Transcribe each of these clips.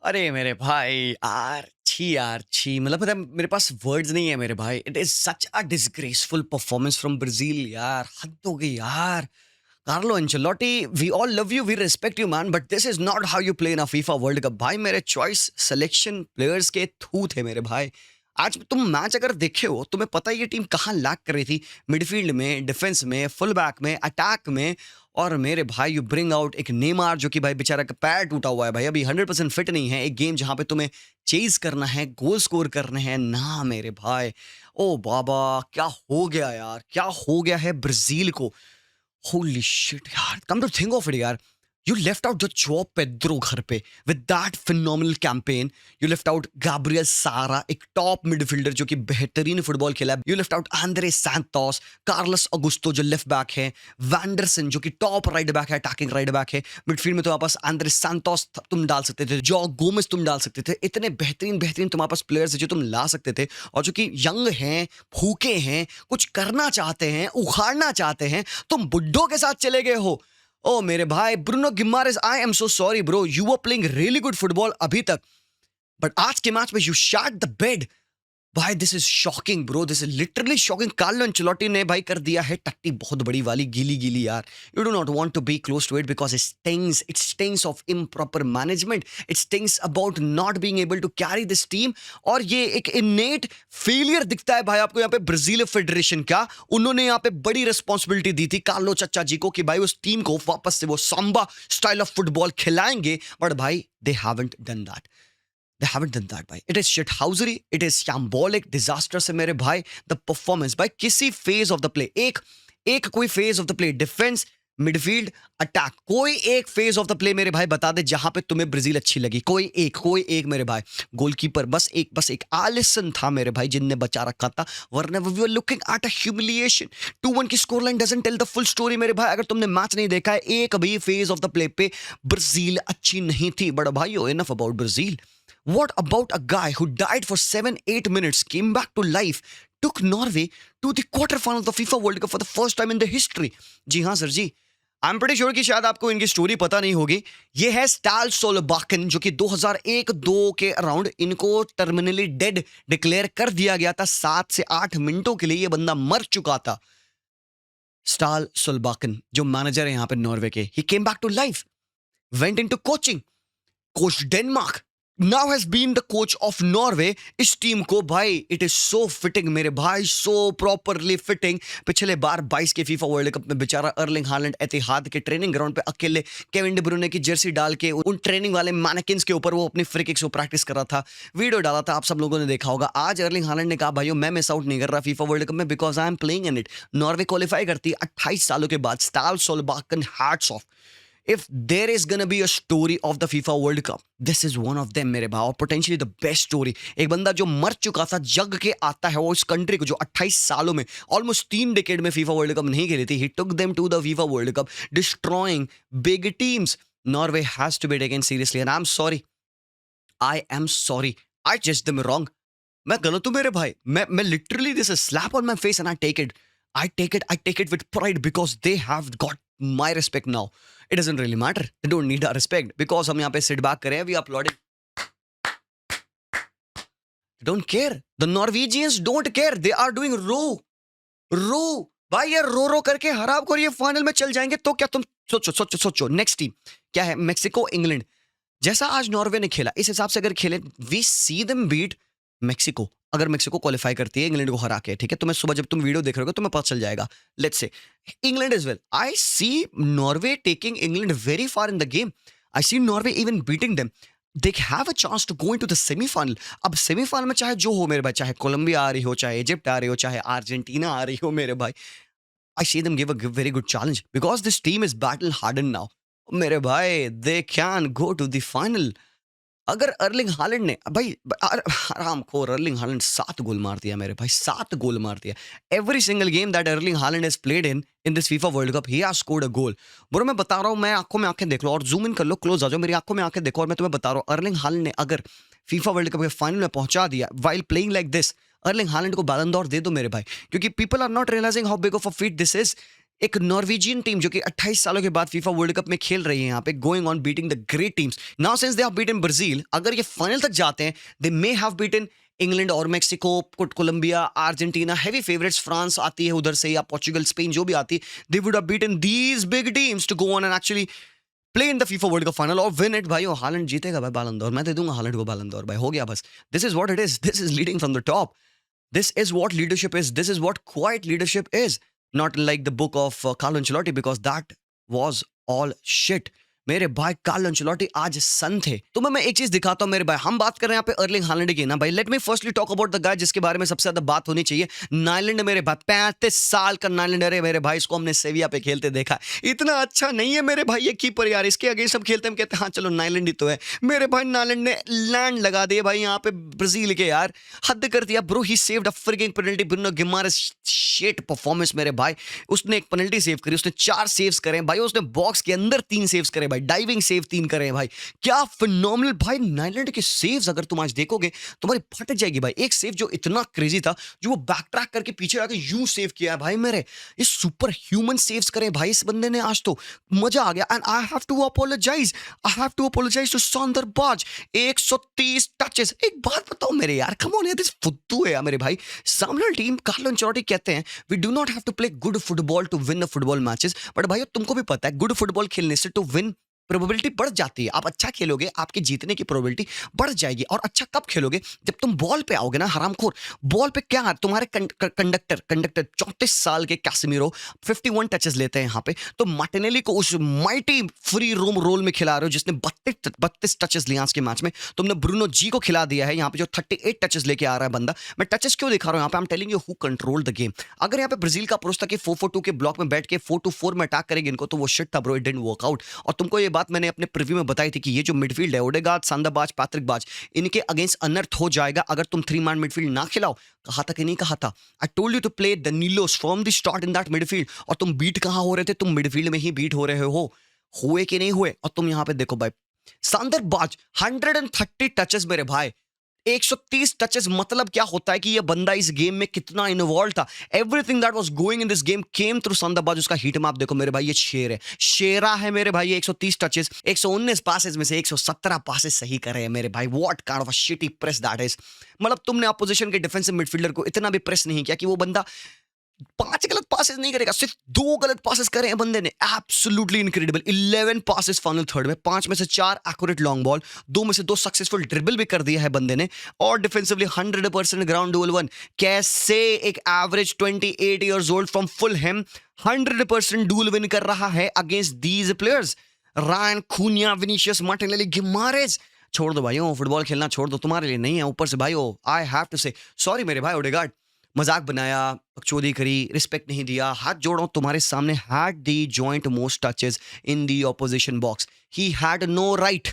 अरे मेरे भाई यार छी मतलब पता है मेरे पास वर्ड्स नहीं है मेरे भाई। It is such a disgraceful performance from Brazil यार, हद हो गई यार। Carlo Ancelotti, we all love you, we respect you man, but this is not how you play in a FIFA World Cup. भाई मेरे चॉइस सिलेक्शन प्लेयर्स के थू थे मेरे भाई। आज तुम मैच अगर देखे हो तुम्हें पता है ये टीम कहाँ लैक कर रही थी। मिडफील्ड में, डिफेंस में, फुल बैक में, अटैक में। और मेरे भाई यू ब्रिंग आउट एक नेमार जो कि भाई बेचारा का पैर टूटा हुआ है भाई, अभी 100% फिट नहीं है। एक गेम जहां पे तुम्हें चेज करना है, गोल स्कोर करने हैं ना मेरे भाई। ओ बाबा, क्या हो गया यार, क्या हो गया है ब्राजील को। होली शिट यार, come to think of it यार, यू लेफ्ट आउट जो जॉ पेड्रो घर पे with that phenomenal campaign. You left out Gabriel Sara, एक टॉप मिडफील्डर जो कि बेहतरीन फुटबॉल खेला है। You left out Andre Santos, Carlos Augusto जो लेफ्ट बैक है, वैंडरसन जो कि टॉप राइट बैक है, अटैकिंग राइट बैक है। मिडफील्ड में तुम्हारे पास आंद्रे सैंटोस तुम डाल सकते थे, जॉ गोमेस तुम डाल सकते थे। इतने बेहतरीन बेहतरीन तुम्हारे पास प्लेयर्स है जो तुम ला सकते थे, और जो कि यंग हैं, भूखे हैं, कुछ करना चाहते हैं, उखाड़ना चाहते हैं। तुम बुड्ढों के साथ चले गए हो। ओ मेरे भाई Bruno Guimaraes, I am so sorry bro, you were playing really good football अभी तक, बट आज के मैच में यू शॉट द बेड। भाई this is shocking bro, this is literally shocking. Carlo Ancelotti ने भाई कर दिया है टट्टी बहुत बड़ी वाली, गीली गीली यार। You do not want to be close to it because it stings of improper management, it stings about not being able to carry this team. और ये एक इनेट फेलियर दिखता है भाई आपको यहाँ पे ब्राजील फेडरेशन का। उन्होंने यहाँ पे बड़ी रिस्पॉन्सिबिलिटी दी थी कार्लो चच्चा जी को कि भाई उस टीम को वापस से वो सांबा स्टाइल ऑफ फुटबॉल खिलाएंगे, बट भाई they haven't done that. They haven't done that भाई। It is shithousery, it is shambolic, disastrous है मेरे भाई। The performance भाई किसी phase of the play, एक कोई phase of the play, defence, midfield, attack, कोई एक फेज ऑफ द प्ले मेरे भाई बता दे जहां पे तुम्हें ब्राजील अच्छी लगी। कोई एक मेरे भाई। गोलकीपर बस एक आलिसन था मेरे भाई जिनने बचा रखा था, वरना we were looking at a humiliation. 2-1 की score line doesn't tell the full story मेरे भाई। अगर तुमने मैच नहीं देखा है, एक भी फेज ऑफ द प्ले पे ब्राजील अच्छी नहीं थी। बड़ा भाई enough about Brazil. What about a guy who died for 7-8 minutes, came back to life, took Norway to the quarterfinal of the FIFA World Cup for the first time in the history? जी हाँ sir जी। I am pretty sure कि शायद आपको इनकी story पता नहीं होगी। ये है स्टाल सोलबाकन जो कि 2001-2 के अराउंड इनको टर्मिनली डेड डिक्लेयर कर दिया गया था। 7 से 8 मिनटों के लिए ये बंदा मर चुका था। स्टाल सोलबाकन जो मैनेजर है यहाँ पे नॉर्वे के, he came back to life, went into coaching, coach Denmark, now has been the coach of Norway। इस टीम को भाई इट इज सो फिटिंग मेरे भाई, सो प्रॉपरली फिटिंग। पिछले बार 22 के फीफा वर्ल्ड कप में बेचारा अर्लिंग हालैंड एतिहाद के ट्रेनिंग ग्राउंड पे अकेले केविन डी ब्रुयने की जर्सी डाल के उन ट्रेनिंग वाले मैनेकिन्स के ऊपर वो अपनी फ्री किक्स को प्रैक्टिस कर रहा था। वीडियो डाला था, आप सब लोगों ने देखा होगा। आज अर्लिंग हालैंड ने कहा भाइयों मैं मिस आउट नहीं कर रहा फीफा वर्ल्ड कप में because I am playing in it. Norway qualify करती है 28 सालों के बाद। Stale Solbakken, hats off. If there is gonna be a story of the FIFA World Cup, this is one of them मेरे भाई, और potentially the best story। एक बंदा जो मर चुका था जग के आता है, वो इस कंट्री को जो 28 सालों में ऑलमोस्ट 3 डिकेड में FIFA वर्ल्ड कप नहीं खेली थी, he took them to the FIFA World Cup, destroying big teams। Norway has to be taken seriously and I'm sorry, I am sorry, I judged them wrong। मैं गलत हूँ मेरे भाई, मैं literally this is slap on my face and I take it with pride because they have got my respect now। It doesn't really matter, they don't need our respect because हम यहाँ पे sit back करें, we are applauding, they don't care, the Norwegians don't care, they are doing रो भाई। ये रो करके हराब को ये final में चल जाएंगे तो क्या तुम सोचो नेक्स्ट टीम क्या है, मेक्सिको इंग्लैंड। जैसा आज नॉर्वे ने खेला इस हिसाब से अगर खेले, we see them beat Mexico. अगर मेक्सिको क्वालिफाई करती है इंग्लैंड को हरा के, ठीक है, तो मैं सुबह जब तुम वीडियो देख रहे हो तुम्हें पता चल जाएगा। Let's say England is well, I see Norway taking England very far in the game. I see Norway even beating them, they have a chance to go into the semifinal. अब semifinal में चाहे जो हो मेरे भाई, चाहे Colombia आ रही हो, चाहे इजिप्ट आ रही हो, चाहे अर्जेंटीना आ रही हो मेरे भाई, I see them give a very good challenge because this team is battle hardened now। मेरे भाई they can go to the final। अगर अर्लिंग हालैंड ने भाई आराम खोर, अर्लिंग हालैंड 7 गोल मार दिया मेरे भाई, 7 गोल मार दिया। Every single game that Erling Haaland has played in this FIFA World cup he has scored a goal. Bro मैं बता रहा हूँ, मैं आंखों में आंखें देख लो और जूम इन कर लो, क्लोज आ जाओ, मेरी आंखों में आंखें देखो और मैं तुम्हें बता रहा हूँ अर्लिंग हालैंड ने अगर फीफा वर्ल्ड कप के फाइनल में पहुंचा दिया while playing like this, Erling Haaland को बैलन डोर दे दो मेरे भाई, क्योंकि people are not realising how big of a feat this is. एक नॉर्वेजियन टीम जो कि 28 सालों के बाद फीफा वर्ल्ड कप में खेल रही है यहाँ पे, going on beating the great teams. Now since they have beaten Brazil, अगर ये फाइनल तक जाते हैं, they may have beaten England और Mexico, Colombia, Argentina, heavy favourites, France आती है उधर से, या पोर्चुगल, स्पेन, जो भी आती है, they would have beaten these big teams to go on and actually play in the FIFA World Cup final और विन इट भाई। और हालैंड जीतेगा भाई बैलन d'Or, मैं दे दूंगा हालैंड को बैलन d'Or भाई, हो गया बस। This is what it is, this is leading from the top, this is what leadership is, this is what quite leadership is, not like the book of Carlo Ancelotti, because that was all shit. मेरे भाई Carlo Ancelotti आज सन थे। तुम्हें मैं एक चीज दिखाता हूं मेरे भाई, हम बात कर रहे हैं यहाँ पे अर्लिंग हालैंड की ना भाई। Let me firstly talk about the guy जिसके बारे में सबसे ज्यादा बात होनी चाहिए, नाइलैंड। मेरे भाई 35 साल का नाइलैंडर है मेरे भाई, इसको हमने सेविया पे खेलते देखा, इतना अच्छा नहीं है मेरे भाई ये कीपर यार, इसके अगेंस्ट सब खेलते हैं, हम कहते हैं हाँ चलो नाइलैंड ही तो है। मेरे भाई नाइलैंड ने लैंड लगा दिए भाई यहाँ पे ब्राजील के यार, हद कर दिया bro. He saved a fricking penalty, Bruno Guimaraes shit performance मेरे भाई, उसने एक पेनल्टी सेव करी, उसने 4 सेव्स करे भाई, उसने बॉक्स के अंदर 3 सेव्स करे भाई, डाइविंग सेव 3 करे भाई, क्या फिनोमिनल भाई नाइलैंड के सेव्स। अगर तुम आज देखोगे तुम्हारी फट जाएगी भाई। एक सेव जो इतना क्रेजी था, जो वो बैक ट्रैक करके पीछे आके यूं सेव किया है भाई मेरे, ये सुपर ह्यूमन सेव्स करे भाई इस बंदे ने आज, तो मजा आ गया। And I have to apologise to Sander Berge, 130 touches. एक बात बताओ मेरे यार, कम ऑन यार, दिस फुद्दू है यार मेरे भाई। सामने टीम कार्लो एंचेलोटी कहते हैं we do not have to play good football to win the football matches, but भाई तुमको भी पता है गुड फुटबॉल खेलने से टू विन प्रोबेबिलिटी बढ़ जाती है। आप अच्छा खेलोगे, आपके जीतने की प्रोबेबिलिटी बढ़ जाएगी। और अच्छा कब खेलोगे, जब तुम बॉल पे आओगे ना हरामखोर। बॉल पे क्या, तुम्हारे कंडक्टर 34 साल के कैसेमीरो 51 टचेस लेते हैं यहाँ पे, तो मार्टिनेली को उस माइटी फ्री रोम रोल में खिला रहे हो जिसने 32 टचेस लिए आज के मैच में। तुमने ब्रूनो जी को खिला दिया है यहाँ पे जो 38 टचेस लेके आ रहा है बंदा। मैं टचेस क्यों दिखा रहा हूँ यहाँ पे, I am telling you who control the game. अगर यहाँ पे ब्राजील का अप्रोच था कि 4-4-2 के ब्लॉक में बैठ के 4-2-4 में अटैक करेंगे इनको, तो वो शिट था bro, it didn't work out. और तुमको ये बात मैंने अपने प्रीव्यू में बताई थी कि ये जो मिडफील्ड है, ओडेगार्ड, सांदाबाज, पैट्रिक बाज, इनके अगेंस्ट अनर्थ हो जाएगा अगर तुम 3 मैन मिडफील्ड ना खिलाओ। कहा था कि नहीं कहा था? I told you to play Danilos from the start in that midfield. और तुम बीट कहां हो रहे थे, तुम मिडफील्ड में ही बीट हो रहे हो, हुए कि नहीं हुए। और तुम यहां पे देखो भाई, सांदर बाज 130 टचेस मेरे भाई, 130 टचेस, मतलब क्या होता है कि ये बंदा इस गेम में कितना इन्वॉल्व था। Everything that was going in this game came through Sander Berge. उसका हीट मैप देखो मेरे भाई, ये शेर है, शेरा है मेरे भाई। 130 टचेस, 119 पासेस में से 117 पासेस सही करे हैं मेरे भाई। What kind of a shitty press that is. मतलब तुमने अपोजिशन के डिफेंसिव मिडफील्डर को इतना भी प्रेस नहीं किया कि वो बंदा 5 गलत पासेस नहीं करेगा, सिर्फ 2 गलत पासेस करे हैं बंदे ने। Absolutely incredible. 11 passes final third में, 5 में से 4 एक्यूरेट लॉन्ग बॉल, 2 में से 2 सक्सेसफुल ड्रिबल भी कर दिया है बंदे ने। और डिफेंसिवली 100% ग्राउंड डुअल वन। कैसे एक average 28 years old from Fulham 100% duel win कर रहा है against these players, Rayan, Cunha, Vinicius, Martinelli, Guimaraes. छोड़ दो भाइयों, फुटबॉल खेलना छोड़ दो, तुम्हारे लिए नहीं है। ऊपर से भाइयों आई हैव टू से सॉरी मेरे भाई, ओडेगार्ड मजाक बनाया, बकचोदी करी, रिस्पेक्ट नहीं दिया। हाथ जोड़ो तुम्हारे सामने, had the joint most touches in the opposition box. He had no right,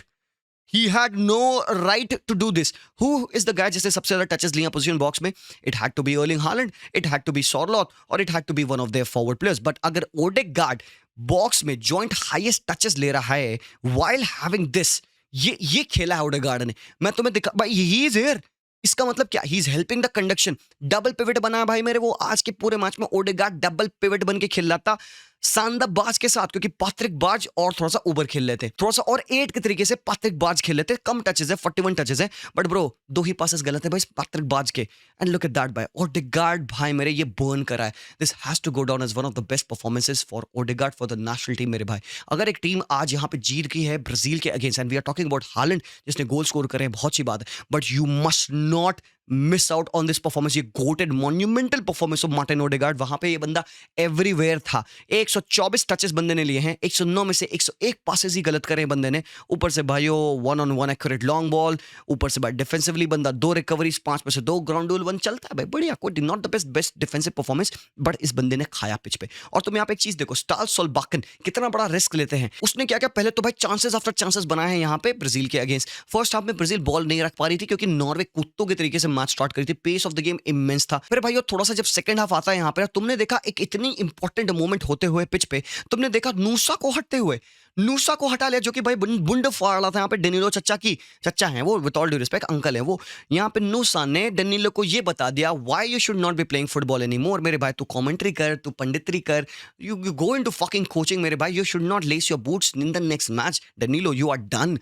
he had no right to do this. Who is the guy जिसने सबसे ज्यादा टचेस लिए पोजीशन बॉक्स में? It had to be Erling Haaland, it had to be Sorloth, और it had to be one of their forward players. But अगर Odegaard box में joint highest touches ले रहा है while having this, ये खेला है ओडेगार्ड ने। मैं तुम्हें दिखा भाई, he is here। इसका मतलब क्या? He is helping the conduction. Double pivot बना भाई मेरे वो आज के पूरे मैच में। ओडेगार्ड डबल पिवट बन के खेल रहा था सांदा बाज के साथ, क्योंकि पैट्रिक बाज और थोड़ा सा ऊपर खेल लेते, थोड़ा सा और 8 के तरीके से पैट्रिक बाज खेल लेते। कम टचेस है, 41 टचेस है, बट ब्रो 2 ही पासेस गलत है भाई पैट्रिक बाज के। एंड लुक एट दैट भाई, ओडेगार्ड भाई मेरे ये बर्न करा है। This has to go down as one of the best performances for Odegaard for the national team मेरे भाई। अगर एक टीम आज यहाँ पे जीत गई है ब्राजील के against, and we are talking about Haaland जिसने गोल स्कोर करे, बहुत अच्छी बात है, but you must not miss out on this performance. ये goated monumental performance of Martin Odegaard. वहां पे ये बंदा एवरीवेयर था। 124 टचेस बंदे ने लिए हैं, 109 में से 101 पासेस ही गलत करे बंदे ने। ऊपर से भाइयों 1-on-1 एक्यूरेट लॉन्ग बॉल, ऊपर से भाई डिफेंसिवली बंदा 2 रिकवरीज, 5 में से 2 ग्राउंड डुअल वन, चलता है भाई बढ़िया। कोई not the best defensive performance, but इस बंदे ने खाया पिच पे। और तुम यहाँ पे एक चीज देखो, स्टाल सोलबाकन कितना बड़ा रिस्क लेते हैं। उसने क्या क्या पहले तो भाई चांसेस आफ्टर चांसेस बनाए हैं यहाँ पे ब्राजील के अगेंस्ट। फर्स्ट हाफ में ब्राजील बॉल नहीं रख पा रही थी क्योंकि नॉर्वे कुत्तों के तरीके से मैच स्टार्ट करी थी, pace of the game immense था मेरे भाई। और थोड़ा सा जब सेकंड हाफ आता है यहाँ पे, तुमने देखा एक इतनी इंपॉर्टेंट मोमेंट होते हुए पिच पे, तुमने देखा नूसा को हटते हुए, नूसा को हटा लिया जो कि भाई बुंड फाड़ रहा था यहाँ पे डेनिलो चच्चा की, चच्चा है वो, with all due respect uncle है वो। यहाँ पे नूसा ने डेनिलो को ये बता दिया why you should not be playing football any more मेरे भाई। तू कमेंट्री कर, तू पंडितरी कर, you go into fucking coaching मेरे भाई। You should not lace your boots in the next match Danilo, you are done.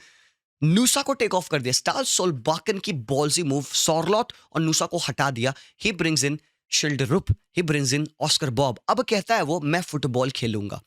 Nusa को take of कर दिया, स्टार सोलबाकन की बॉल्सी मूव, सॉर्लॉट और नूसा को हटा दिया। He brings in Schjelderup, he brings in Oscar Bobb. अब कहता है वो मैं फुटबॉल खेलूंगा।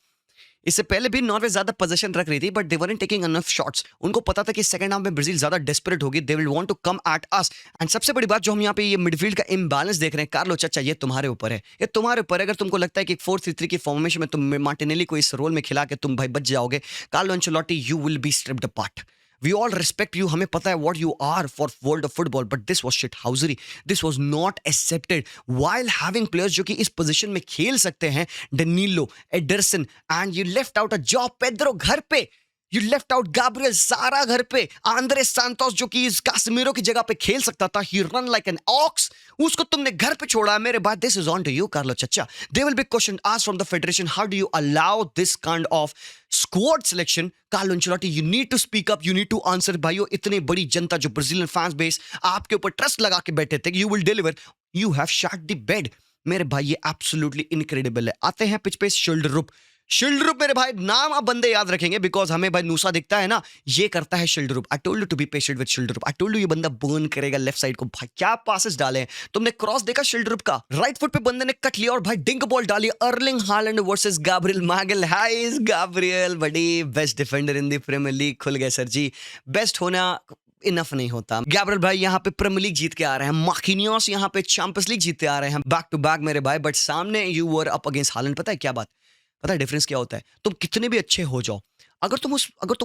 इससे पहले भी नॉर्वे ज्यादा पोजीशन रख रही थी but they weren't taking enough shots. उनको पता था कि सेकंड हाफ में ब्राजील ज्यादा डेस्परेट होगी, they will want to come at us. And सबसे बड़ी बात जो हम यहाँ पे ये मिडफील्ड का इम्बैलेंस देख रहे हैं, कार्लो चच्चा ये तुम्हारे ऊपर है, ये तुम्हारे ऊपर है। अगर तुमको लगता है कि 4-3-3 की फॉर्मेशन में तुम मार्टिनेली को इस रोल में खिला के तुम भाई बच जाओगे, Carlo Ancelotti you will be stripped apart. We all respect you, हमें पता है what you are for world of football, but this was shithousery. This was not accepted. While having players जो कि इस पोजीशन में खेल सकते हैं, Danilo, Anderson, and you left out a Joao Pedro घर पे, You left out Gabriel Sara घर पे, आंद्रे सांतोस जो कि इस कासमीरो की जगह पे खेल सकता था, he run like an ox, उसको तुमने घर पे छोड़ा मेरे भाई। This is on to you, Carlo Chacha. There will be question asked from the federation, how do you allow this kind of squad selection? Carlo Ancelotti, you need to speak up, you need to answer भाइयों। इतनी बड़ी जनता जो Brazilian fans base आपके ऊपर trust लगा के बैठे थे, you will deliver, you have shut the bed मेरे भाई। ये एब्सोल्युटली इनक्रेडिबल है। आते हैं पिच पे शिल्डरुप। शिल्डरुप मेरे भाई, नाम आप बंदे याद रखेंगे बिकॉज हमें भाई नूसा दिखता है ना, ये करता है Schjelderup. I told you to be patient with Schjelderup, I told you ये बंदा बर्न करेगा लेफ्ट साइड को। भाई क्या पासेस डाले हैं तुमने, क्रॉस देखा शिल्डरुप का, राइट फुट पे बंदे ने कट लिया और भाई डिंक बॉल डाली। Erling Haaland versus Gabriel मैगलहाइस। Gabriel बड़ी best defender in the premiere league, खुल गए सर जी। बेस्ट होना इनफ नहीं होता। गैब्रियल भाई यहाँ पे प्रीमियर लीग जीत के आ रहे हैं, मार्किनियोस यहाँ पे चैंपियंस लीग जीतते आ रहे हैं बैक टू बैक मेरे भाई। बट सामने you were up against Holland. पता है क्या बात, पता है डिफरेंस क्या होता है? तुम कितने भी अच्छे हो जाओ, अगर तुम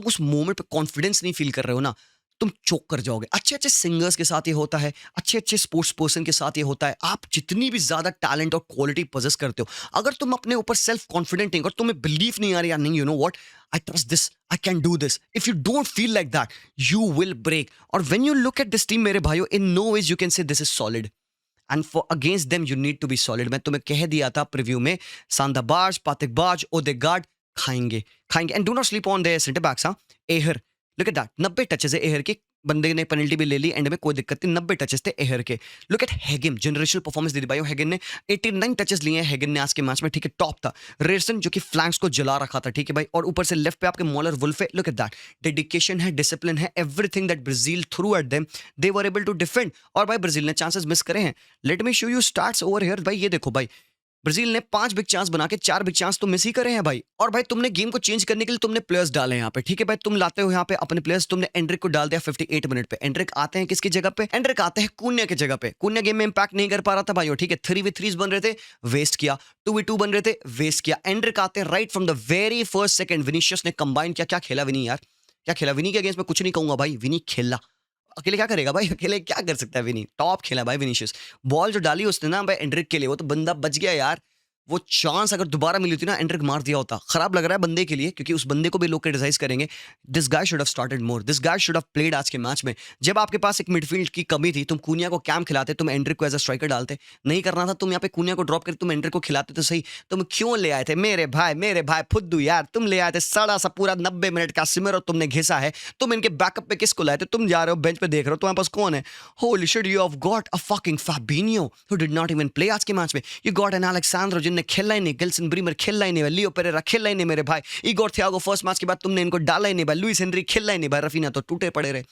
उस मोमेंट पे कॉन्फिडेंस नहीं फील कर रहे हो ना, तुम चोक कर जाओगे। अच्छे अच्छे सिंगर्स के साथ ये होता है, अच्छे अच्छे स्पोर्ट्स पर्सन के साथ ये होता है। आप जितनी भी ज्यादा टैलेंट और क्वालिटी पोजेस करते हो, अगर तुम अपने ऊपर सेल्फ कॉन्फिडेंट नहीं, और तुम्हें बिलीव नहीं आ रहा, नहीं you know what, I trust this, I can do this, if you don't feel like that you will break. और when you look at this team मेरे भाइयों, in no ways you can say this is solid, and for against them you need to be solid. मैं तुम्हें कह दिया था preview में, सांदाबाज, पातिकबाज, Odegaard खाएंगे खाएंगे। And do not sleep on their centre backs. हाँ, एहर, लुक एट दैट, 90 टचेस है एहर के, बंदे ने पेनल्टी भी ले ली एंड में, कोई दिक्कत नहीं, 90 टचेस थे एहर के। लुक एट हेगिन, जनरेशनल परफॉर्मेंस दे दी भाई हेगिन ने, 89 टचेस लिए हैं हेगिन ने आज के मैच में, ठीक है, टॉप था। रेरसन जो कि फ्लैंक्स को जला रखा था, ठीक है भाई, और ऊपर से लेफ्ट पे आपके मॉलर वुल्फ है। लुक एट दैट, डेडिकेशन है, डिसिप्लिन है, everything that Brazil threw at them, they were able to defend. और भाई ब्राजील ने चांसेस मिस करे हैं। Let me show you starts over here भाई। ये देखो भाई, ब्राजील ने 5 बिग चांस बना के 4 बिग चांस तो मिस ही करे हैं भाई। और भाई तुमने गेम को चेंज करने के लिए तुमने प्लेयर्स डाले यहाँ पे, ठीक है भाई, तुम लाते हो यहाँ पे अपने प्लेयर्स। तुमने एंड्रिक को डाल दिया 58 मिनट पे। एंड्रिक आते हैं किसकी जगह पे? एंड्रिक आते हैं कुन्या की जगह पे। कुन्या गेम में इंपैक्ट नहीं कर पा रहा था भाई, ठीक है, 3v3s बन रहे थे, वेस्ट किया, 2v2 बन रहे थे, वेस्ट किया। एंड्रिक आते हैं right from the very first second. Vinicius ने कंबाइन किया, क्या खेला विनी यार, क्या खेला विनी के अगेंस्ट में, कुछ नहीं कहूंगा भाई, विनी खेला। अकेले क्या करेगा भाई, अकेले क्या कर सकता है विनी, टॉप खेला भाई विनीशियस। बॉल जो डाली उसने ना भाई एंड्रिक के लिए, वो तो बंदा बच गया यार। वो चांस अगर दोबारा मिली थी ना, एंड्रिक मार दिया होता। खराब लग रहा है बंदे के लिए, क्योंकि उस बंदे को भी लोग क्रिटिसाइज करेंगे। This guy should have started more, this guy should have played आज के मैच में। जब आपके पास एक मिडफील्ड की कमी थी, तुम कुनिया को कैम खिलाते, तुम एंड्रिक को एज अ स्ट्राइकर डालते, नहीं करना था। तुम यहाँ पे कुनिया को ड्रॉप करके तुम एंड्रिक को खिलाते तो सही। तुम क्यों ले आए थे मेरे भाई फुद्दू यार, तुम ले आए थे सड़ा सा पूरा 90 मिनट का सिमर, और तुमने घिसा है। तुम इनके बैकअप पे किसको लाए थे? तुम जा रहे हो बेंच पे देख रहे हो, तुम्हारे पास कौन है? Holy shit, you have got a fucking फाबिनियो who did not even play आज के मैच में। यू गॉट एन अलेक्सांद्रो जिनने खेला ही नहीं, गिल्सन ब्रीमर खेला ही नहीं, लियो पेरेरा खेला ही नहीं मेरे भाई, इगोर थियागो फर्स्ट मैच के बाद तुमने इनको डाला ही नहीं भाई, लुइस हेनरी खेला ही नहीं भाई, रफीना तो टूटे पड़े रहे।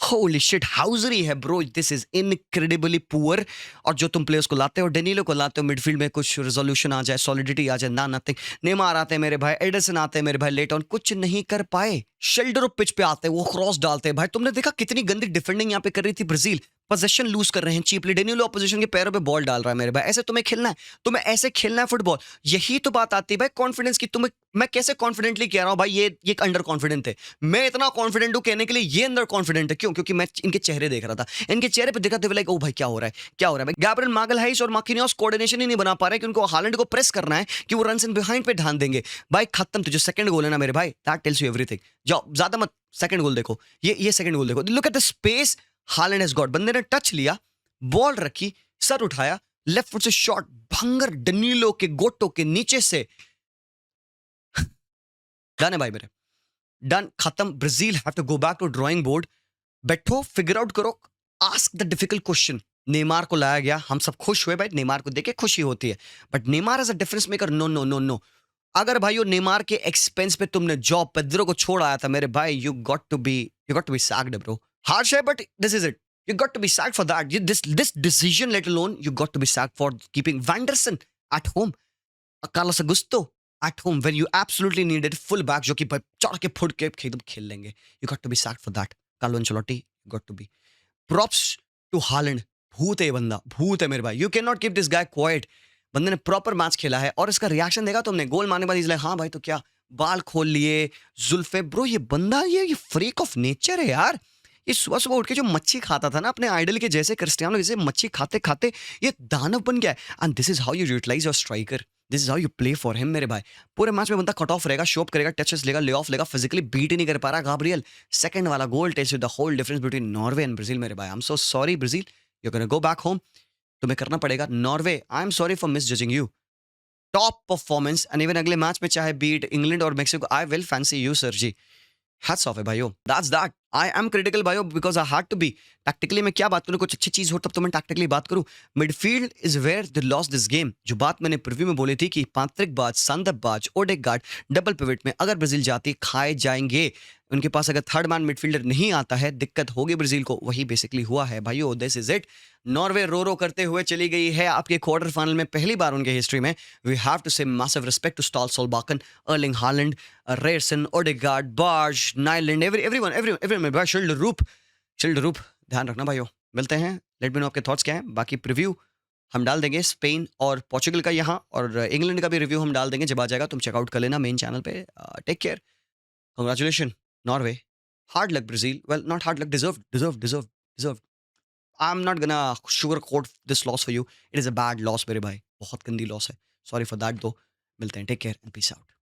होली शिट, हाउजरी है bro, this is incredibly poor. और जो तुम प्लेयर्स को लाते हो, डेनिलो को लाते हो, मिडफील्ड में कुछ रेजोल्यूशन आ जाए, सॉलिडिटी आ जाए, ना नथिंग। नेमार आते हैं मेरे भाई, एडरसन आते हैं मेरे भाई, लेट ऑन कुछ नहीं कर पाए। शिल्डर पिच पे आते हैं, वो क्रॉस डालते हैं भाई। तुमने देखा कितनी गंदी डिफेंडिंग यहाँ पे कर रही थी ब्राजील, पोजीशन लूज कर रहे हैं चीपली। डेनिलो अपोजिशन के पैरों पे बॉल डाल रहा है मेरे भाई। ऐसे तुम्हें खेलना है, तुम्हें ऐसे खेलना है फुटबॉल। यही तो बात आती है भाई कॉन्फिडेंस की। तुम्हें मैं कैसे कॉन्फिडेंटली कह रहा हूं भाई, ये अंडर कॉन्फिडेंट है। मैं इतना कॉन्फिडेंट हूं कहने के लिए, ये अंडर कॉन्फिडेंट है। क्यों? क्योंकि मैं इनके चेहरे देख रहा था, इनके चेहरे पे देखा, लाइक ओ भाई क्या हो रहा है, क्या हो रहा है भाई। गैब्रियल मैगलहाइस और मार्किनियोस कोऑर्डिनेशन ही नहीं बना पा रहे, कि उनको हालैंड को प्रेस करना है कि वो रन्स इन बिहाइंड पे ध्यान देंगे। भाई खत्म। तो जो सेकंड गोल है ना मेरे भाई, दैट टेल्स यू एवरीथिंग। जाओ ज्यादा मत, सेकंड गोल देखो, ये सेकंड गोल देखो, look at the space Holland has got. बंदे ने टच लिया, बॉल रखी, सर उठाया, लेफ्ट फुट से शॉट, भंगर डनीलो के गोटो के नीचे से। डन है भाई मेरे, डन, खत्म। Brazil have to go back to drawing board. बैठो, फिगर आउट करो, ask the difficult question. Neymar को लाया गया, हम सब खुश हुए भाई, नेमार को देखे खुशी होती है, but Neymar as a difference maker, no no no no. अगर भाई वो नेमार के एक्सपेंस पे तुमने जॉब पेद्रो को छोड़ आया था मेरे भाई, you got to be sacked bro. Harsh है but this is it, you got to be sacked for that. This decision, let alone, you got to be sacked for keeping Vanderson at home, Carlos Augusto at home when you absolutely needed full back जो कि भाई चढ़ के foot के एकदम खेल लेंगे. You got to be sacked for that. Carlo Ancelotti, you got to be. Props to Haaland. भूत है ये बंदा, भूत है मेरे भाई. You cannot keep this guy quiet. बंदे ने प्रॉपर मैच खेला है और इसका रिएक्शन देखा तुमने गोल मारने के बाद. इसलिए हाँ भाई तो क्या, बाल खोल लिए, जुल्फे. ब्रो ये बंदा, ये फ्रीक ऑफ नेचर है यार. ये सुबह सुबह उठ के जो मच्छी खाता था ना अपने आइडल के जैसे, क्रिस्टियानो जैसे मच्छी खाते खाते ये दानव बन गया है. And this is how you utilise your striker, this is how you play for him मेरे भाई. पूरे मैच में बंदा कट ऑफ रहेगा, शोप करेगा, टचेस लेगा, ले ऑफ लेगा, फिजिकली बीट ही नहीं कर पा रहा. गाब्रियल सेकंड वाला goal tells you the whole difference between Norway and Brazil मेरे भाई. I am so sorry Brazil, you gonna go back home. तुम्हें करना पड़ेगा. Norway, I am sorry for misjudging you. Top performance, and even अगले match में चाहे beat England और Mexico, I will fancy you sir ji. Hats off है भाइयों. That's that. I am critical भाइयों because I had to be. Tactically मैं क्या बात करूँ, कुछ अच्छी चीज़ हो तब तो मैं tactically बात करूँ. Midfield is where they lost this game. जो बात मैंने प्रीव्यू में बोली थी कि पैट्रिक बाज, संदीप बाज, ओडेगार्ड डबल पिवट में अगर ब्राजील जाती खाए जाएंगे. उनके पास अगर थर्ड मैन मिडफील्डर नहीं आता है, दिक्कत होगी ब्राजील को. वही बेसिकली हुआ है भाइयों. This is it. नॉर्वे रो रो करते हुए चली गई है आपके क्वार्टर फाइनल में पहली बार उनके हिस्ट्री में. We have to say massive respect to Stale Solbakken, Erling Haaland, Ryerson, Odegaard, Berge, Nyland, everyone. Schjelderup ध्यान रखना भाइयों. मिलते हैं, लेट मी नो आपके थॉट्स क्या हैं. बाकी प्रीव्यू हम डाल देंगे स्पेन और पोर्चुगल का यहाँ, और इंग्लैंड का भी रिव्यू हम डाल देंगे जब आ जाएगा. तुम चेकआउट कर लेना मेन चैनल पे. Take care, congratulation Norway. Hard luck, Brazil. Well, not hard luck. Deserved. I'm not gonna sugarcoat this loss for you. It is a bad loss, मेरे भाई. बहुत गंदी loss है. Sorry for that, though. मिलते हैं. Take care and peace out.